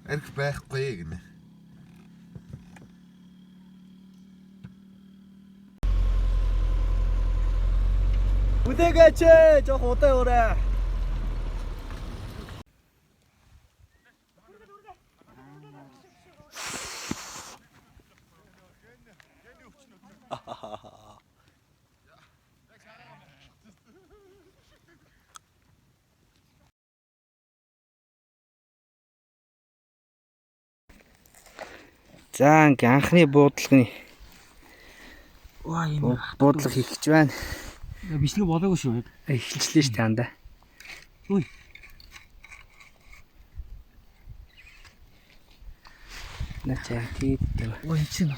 Арх байхгүй гинэ. Үдээгээч жоох удаа өрөө. За ингээ анхны буудлагын Ваа энэ буудлага хийх гэж байна. бичлэг болоогүй шүү. Эхэлчлээ ш тандаа. Үй. Начаа тийд. Ой чинь.